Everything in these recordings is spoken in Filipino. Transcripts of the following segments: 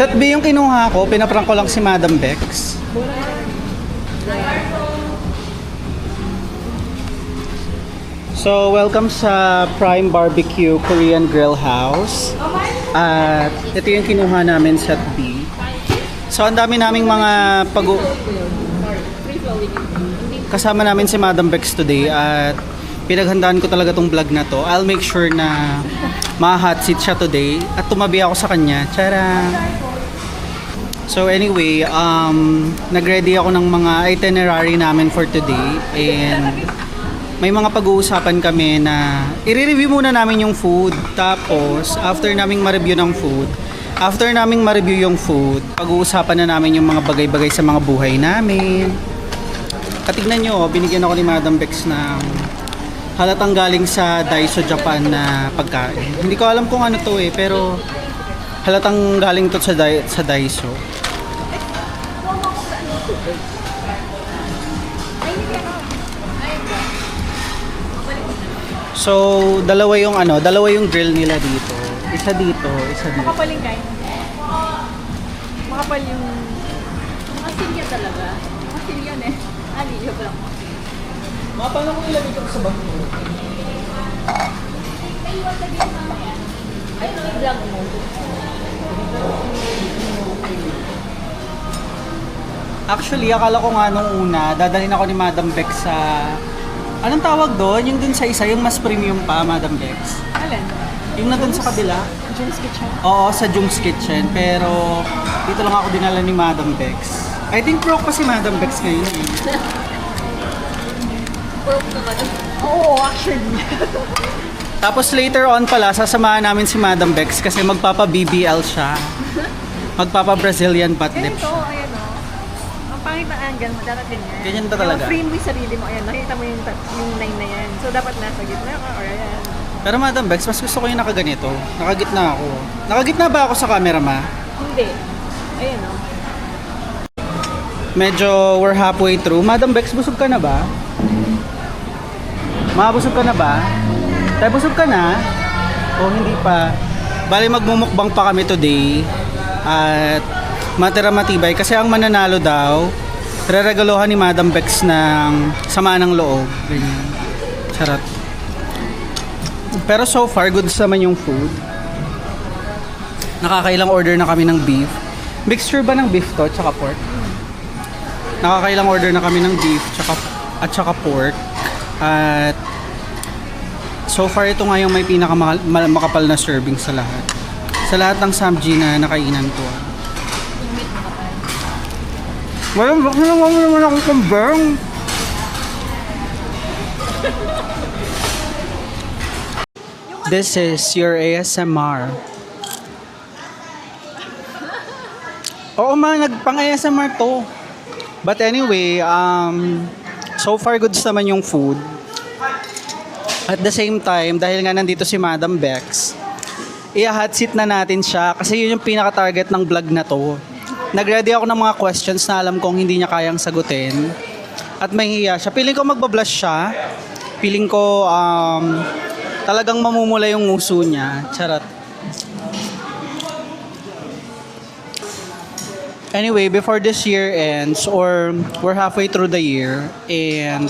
Set B yung kinuha ko, pinaprank ko lang si Madam Bex. So, welcome sa Prime Barbecue Korean Grill House. At ito yung kinuha namin, set B. So, ang dami naming mga kasama namin si Madam Bex today at pinaghandaan ko talaga tong vlog na to. I'll make sure na ma-hot seat siya today at tumabi ako sa kanya. Tara! So anyway, nag-ready ako ng mga itinerary namin for today and may mga pag-uusapan kami na i-review muna namin yung food. Tapos, after naming ma-review yung food, pag-uusapan na namin yung mga bagay-bagay sa mga buhay namin. Katignan nyo, binigyan ako ni Madam Bex ng halatang galing sa Daiso Japan na pagkain. Hindi ko alam kung ano to pero halatang galing to sa Daiso. So, dalawa yung grill nila dito. Isa dito. Makapaling kain. Makapal yung... Masilya talaga. Masilya eh. Aliyo pa lang. Mapal na ko ilagay ko sa bag mo. Ay, vlog mo. Actually, akala ko nga nung una, dadalhin ako ni Madam Bex sa... Anong tawag doon? Yung dun sa isa, yung mas premium pa, Madam Bex. Alin? Yung na dun sa kabila. Jung's Kitchen. Oo, sa Jung's Kitchen. Pero, dito lang ako dinala ni Madam Bex. I think broke pa si Madam Bex ngayon eh. Broke ka ba? Oo, actually. Tapos later on pala, sasamahan namin si Madam Bex kasi magpapa-BBL siya. Magpapa-Brazilian butt lift Ganito, siya. ayan o. Ang pangit na angle mo, dapat ganyan. Ganyan ba talaga? Frame mo yung sarili mo, ayan. Nakita mo yung line na yan. So, dapat nasa gitna ka or ayan. Pero Madam Bex, mas gusto ko yung nakaganito. Nakagitna ako. Nakagitna ba ako sa camera, ma? Hindi. Ayan o. Medyo we're halfway through. Madam Bex, busog ka na ba? Ma, busog ka na ba? Tayo, busog ka na? O hindi pa? Bali, magmumukbang pa kami today. At matira matibay. Kasi ang mananalo daw, reregalohan ni Madam Bex ng sama ng loob. Ganyan. Charot. Pero so far, goods naman yung food. Nakakailang order na kami ng beef. Mixture ba ng beef to, tsaka pork? Nakakailang order na kami ng beef at saka pork. At so far ito nga yung may pinakamakapal na serving sa lahat. Sa lahat ng samji na nakainan ko. Bakit naman akong kambang? This is your ASMR. Oo ma, nagpang-ASMR to. But anyway, so far goods naman yung food. At the same time, dahil nga nandito si Madam Bex, i-hot seat na natin siya kasi yun yung pinaka-target ng vlog na to. Nag-ready ako ng mga questions na alam kong hindi niya kayang sagutin. At mahihiya siya. Piling ko magbablush siya. Piling ko talagang mamumula yung nguso niya. Charot. Anyway, before this year ends, or we're halfway through the year, and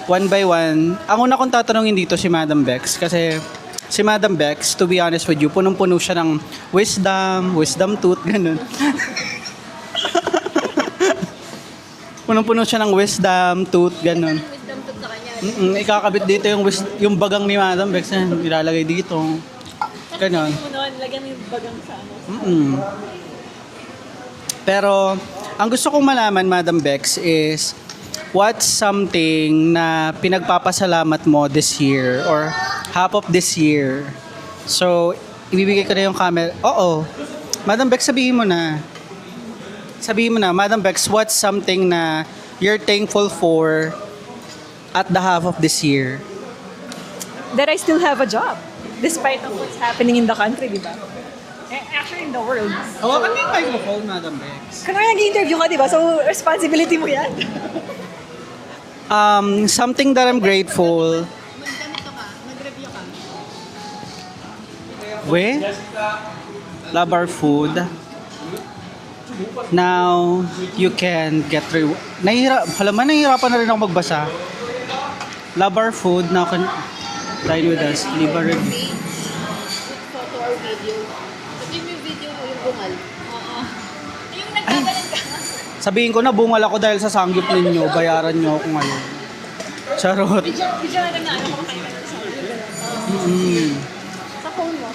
one by one, ang una kong tatanungin dito si Madam Bex, kasi si Madam Bex, to be honest with you, punong-puno siya ng wisdom tooth, ganun. Punong-puno siya ng wisdom tooth, ganun. Wisdom tooth sa kanya. Ikakabit dito yung bagang ni Madam Bex, ilalagay dito. Ganun. Punuan, lagyan mo yung bagang sa ano. Pero, ang gusto kong malaman, Madam Bex, is what's something na pinagpapasalamat mo this year or half of this year? So, ibibigay ko na yung camera. Oo. Madam Bex, sabihin mo na. Madam Bex, what's something na you're thankful for at the half of this year? That I still have a job. Despite of what's happening in the country, di ba? Actually, in the world. Hawakan mo yung microphone, Madam Bex. Kung nag-interview ka, di ba? So, responsibility mo yan. Something that I'm grateful. Mag-review ka. We love our food. Now, you can get nahihirapan na rin ako magbasa. Love our food. Now can dine with us. Leave a review. Photo or video. Sabi mo yung video mo yung bungal. Oo. Yung nagkagalan ka. Sabihin ko na bungal ako dahil sa sanggip ninyo. Bayaran nyo ako ngayon. Charot. Video na lang na ano ko kayo. Sa phone mo.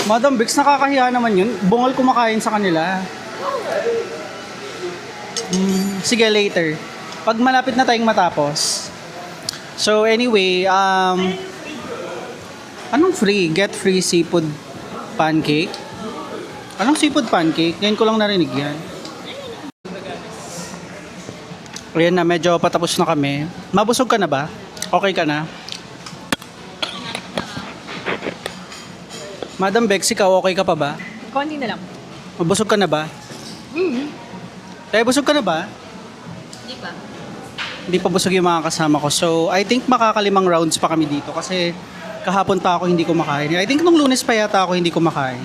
Madam Bix, nakakahiya naman yun. Bungal kumakain sa kanila. Sige, later. Pag malapit na tayong matapos. So, anyway, anong free? Get free seafood pancake? Anong seafood pancake? Ngayon ko lang narinig yan. Ayan na, medyo patapos na kami. Mabusog ka na ba? Okay ka na? Madam Bex, ikaw okay ka pa ba? Konti na lang. Mabusog ka na ba? Busog ka na ba? Di ba? Hindi pa busog yung mga kasama ko. So, I think makakalimang rounds pa kami dito kasi kahapon pa ako hindi kumakain. I think nung Lunes pa yata ako hindi kumakain.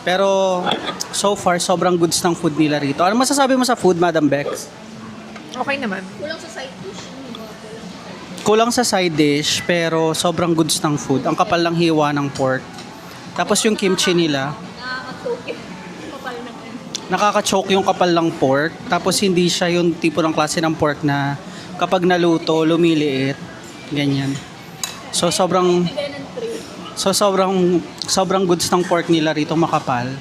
Pero, so far, sobrang goods ng food nila rito. Ano masasabi mo sa food, Madam Bex? Okay naman. Kulang sa side dish. Kulang sa side dish, pero sobrang goods ng food. Ang kapal ng hiwa ng pork. Tapos yung kimchi nila, Nakaka-choke yun. Kapal ng ano. nakaka-choke yung kapal ng pork. Tapos hindi siya yung tipo ng klase ng pork na kapag naluto, lumiliit. Ganyan. So sobrang sobrang goods ng pork nila rito makapal.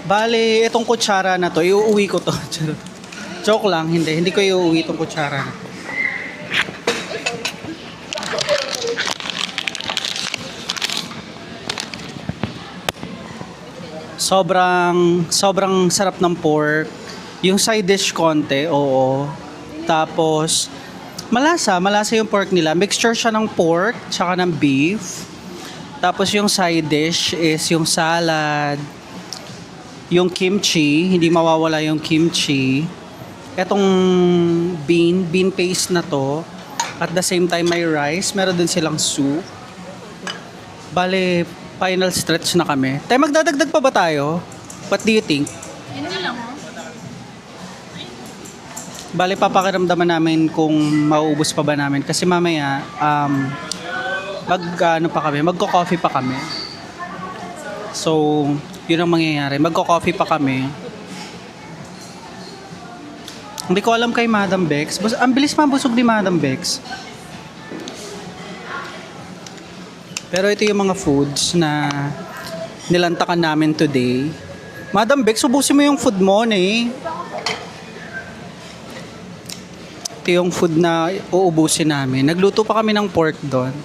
Bale, itong kutsara na to, iuuwi ko to. Charot. Joke lang, hindi ko iuuwi itong kutsara na to. Sobrang sarap ng pork. Yung side dish konti, oo. Tapos malasa yung pork nila. Mixture siya ng pork tsaka ng beef. Tapos yung side dish is yung salad, yung kimchi, hindi mawawala yung kimchi. Etong bean paste na to. At the same time may rice, meron din silang soup. Bale, final stretch na kami. Tayo magdadagdag pa ba tayo? What do you think? Yun na lang, oh. Bale, papakiramdaman namin kung mauubos pa ba namin. Kasi mamaya, magko-coffee pa kami. So, yun ang mangyayari. Magko-coffee pa kami. Hindi ko alam kay Madam Bex. Ang bilis mabusog ni Madam Bex. Pero ito yung mga foods na nilantakan namin today. Madam Bex, ubusin mo yung food mo, eh. Ito yung food na uubusin namin. Nagluto pa kami ng pork doon.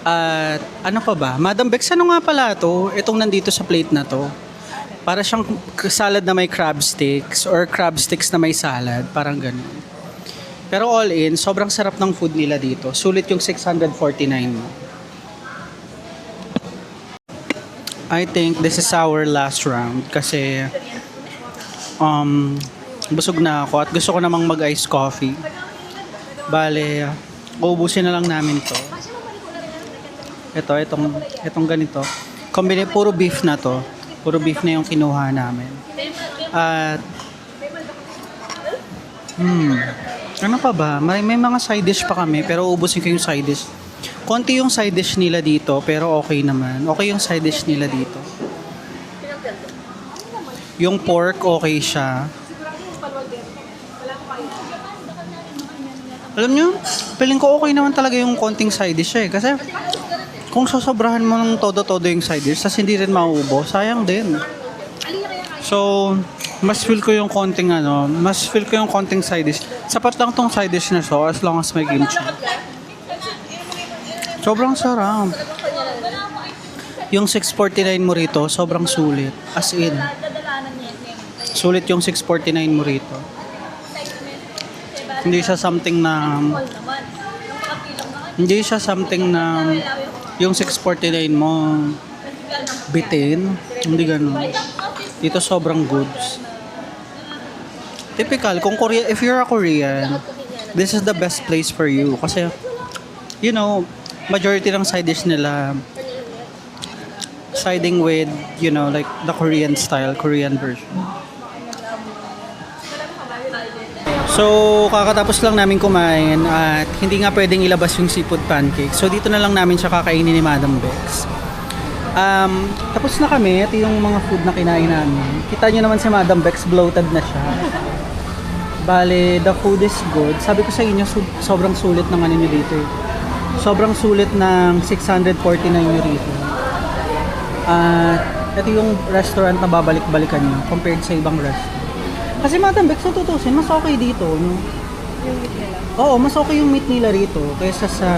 At ano pa ba? Madam Bex, ano nga pala to? Itong nandito sa plate na to. Para siyang salad na may crab sticks or crab sticks na may salad. Parang ganun. Pero all in, sobrang sarap ng food nila dito. Sulit yung 649 mo. I think this is our last round kasi busog na ako at gusto ko namang mag-ice coffee. Bale, uubusin na lang namin to. Itong ganito. Puro beef na to. Puro beef na yung kinuha namin. At ano pa ba? May mga side dish pa kami pero uubusin ko yung side dish. Konti yung side dish nila dito, pero okay naman. Okay yung side dish nila dito. Yung pork, okay siya. Alam nyo, feeling ko okay naman talaga yung konting side dish eh. Kasi kung sosobrahan mo ng todo-todo yung side dish, tas hindi rin mauubos, sayang din. So, mas feel ko yung konting side dish. Sapat lang tong side dish na so, as long as may kimchi. Sobrang sarap. Yung 649 mo rito, sobrang sulit. As in. Sulit yung 649 mo rito. Hindi siya something na yung 649 mo bitin. Hindi ganun. Dito sobrang goods. Typical, if you're a Korean, this is the best place for you. Kasi, you know, majority ng side dish nila siding with, like the Korean style, Korean version. So, kakatapos lang namin kumain at hindi nga pwedeng ilabas yung seafood pancake. So, dito na lang namin siya kakainin ni Madam Bex. Tapos na kami. Ito yung mga food na kinain namin. Kita nyo naman si Madam Bex, bloated na siya. Bale, the food is good. Sabi ko sa inyo, sobrang sulit ng ano nyo dito. Sobrang sulit ng 649 nyo rito. At ito yung restaurant na babalik-balikan nyo compared sa ibang restaurant. Kasi Madam Bex, kung tutusin, mas okay dito, no? Yung meat nila. Oo, mas okay yung meat nila rito kaysa sa...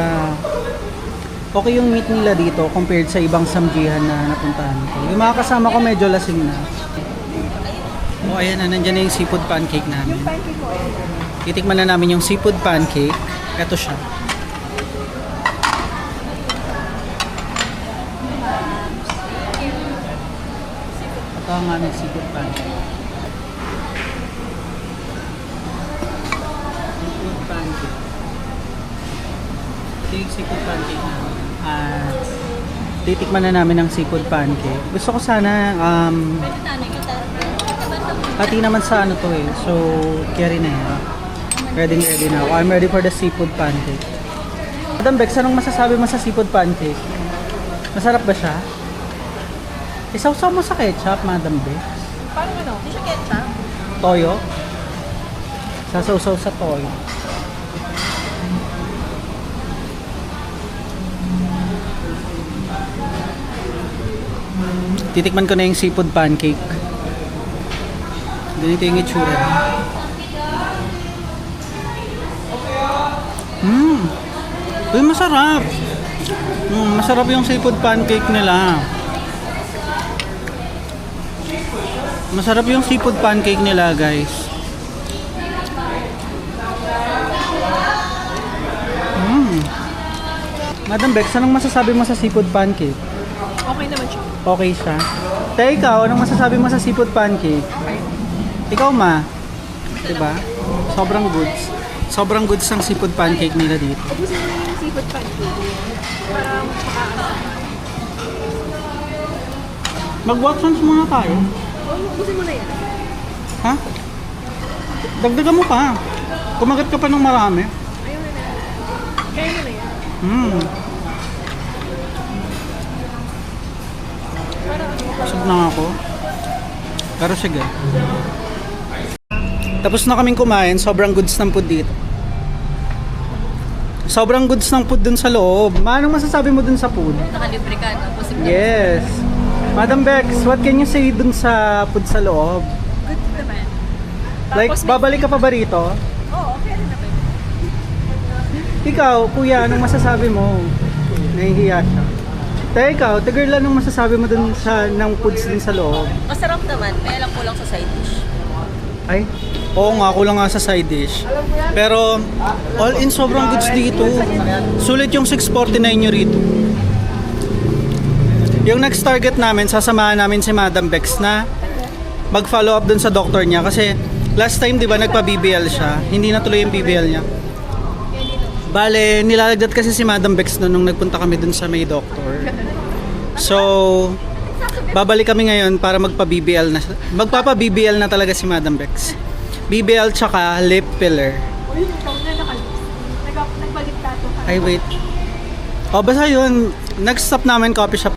Okay yung meat nila dito compared sa ibang samjihan na napuntahan ko. Yung mga kasama ko medyo lasing na. O, ayan na, nandyan na yung seafood pancake namin. Yung pancake ko, Titikman na namin yung seafood pancake. Ito siya. Ito ang aming seafood pancake. Seafood pancake. Ito yung seafood pancake namin. Titikman na namin ang seafood pancake. Gusto ko sana, hati naman sa ano to eh. So, carry na yan. Ready na ako. I'm ready for the seafood pancake. Madam Bex, anong masasabi mo sa seafood pancake? Masarap ba siya? Isaw-saw mo sa ketchup, Madam Bex. parang ano? Hindi siya ketchup. Toyo? Sasaw-saw sa toyo. Titikman ko na yung seafood pancake. Ganito yung itsura. Uy, masarap. Masarap yung seafood pancake nila. Masarap yung seafood pancake nila, guys. Madam Bex, anong masasabi mo sa seafood pancake? Okay naman siya. Okay siya. Te, ikaw, anong masasabi mo sa seafood pancake? Ikaw, ma. Diba? Sobrang goods. Sobrang goods ang seafood pancake nila dito. Ubusin mo na yung seafood pancake. Para makaasa. Mag-watsons muna tayo. Ubusin mo na yan. Ha? Dagdagan mo pa. Kumagat ka pa ng marami. Ayun na na. Kaya mo na yan. Busog na nga ako. Pero sige. Tapos na kaming kumain. Sobrang goods ng food dito. Sobrang goods ng food dun sa loob. Anong masasabi mo dun sa food? Nakalibre ka, no? Posible. Yes. Madam Bex, what can you say dun sa food sa loob? Good naman. Like, Tapos may- babalik ka pa ba rito? Oo, okay rin naman. Ikaw, kuya, anong masasabi mo? Nahihiya siya. Tayo ikaw, girl, anong masasabi mo dun sa ng foods dun sa loob? Masarap naman, kaya lang kulang sa side dish. Ay, oo nga, kulang nga sa side dish. Pero, all in, sobrang goods dito. Sulit yung 649 nyo rito. Yung next target namin, sasamahan namin si Madam Bex na mag-follow up dun sa doctor niya. Kasi, last time, di ba, nagpa-BBL siya. Hindi natuloy yung BBL niya. Bale, nilalagdat kasi si Madam Bex nung nagpunta kami dun sa may doctor. So, babalik kami ngayon para magpa-BBL na. Magpapa-BBL na talaga si Madam Bex. BBL tsaka lip filler. Uy, ikaw na nakalis. Nagbalik tato ka. Ay, wait. O, basta yun. Next stop namin, coffee shop.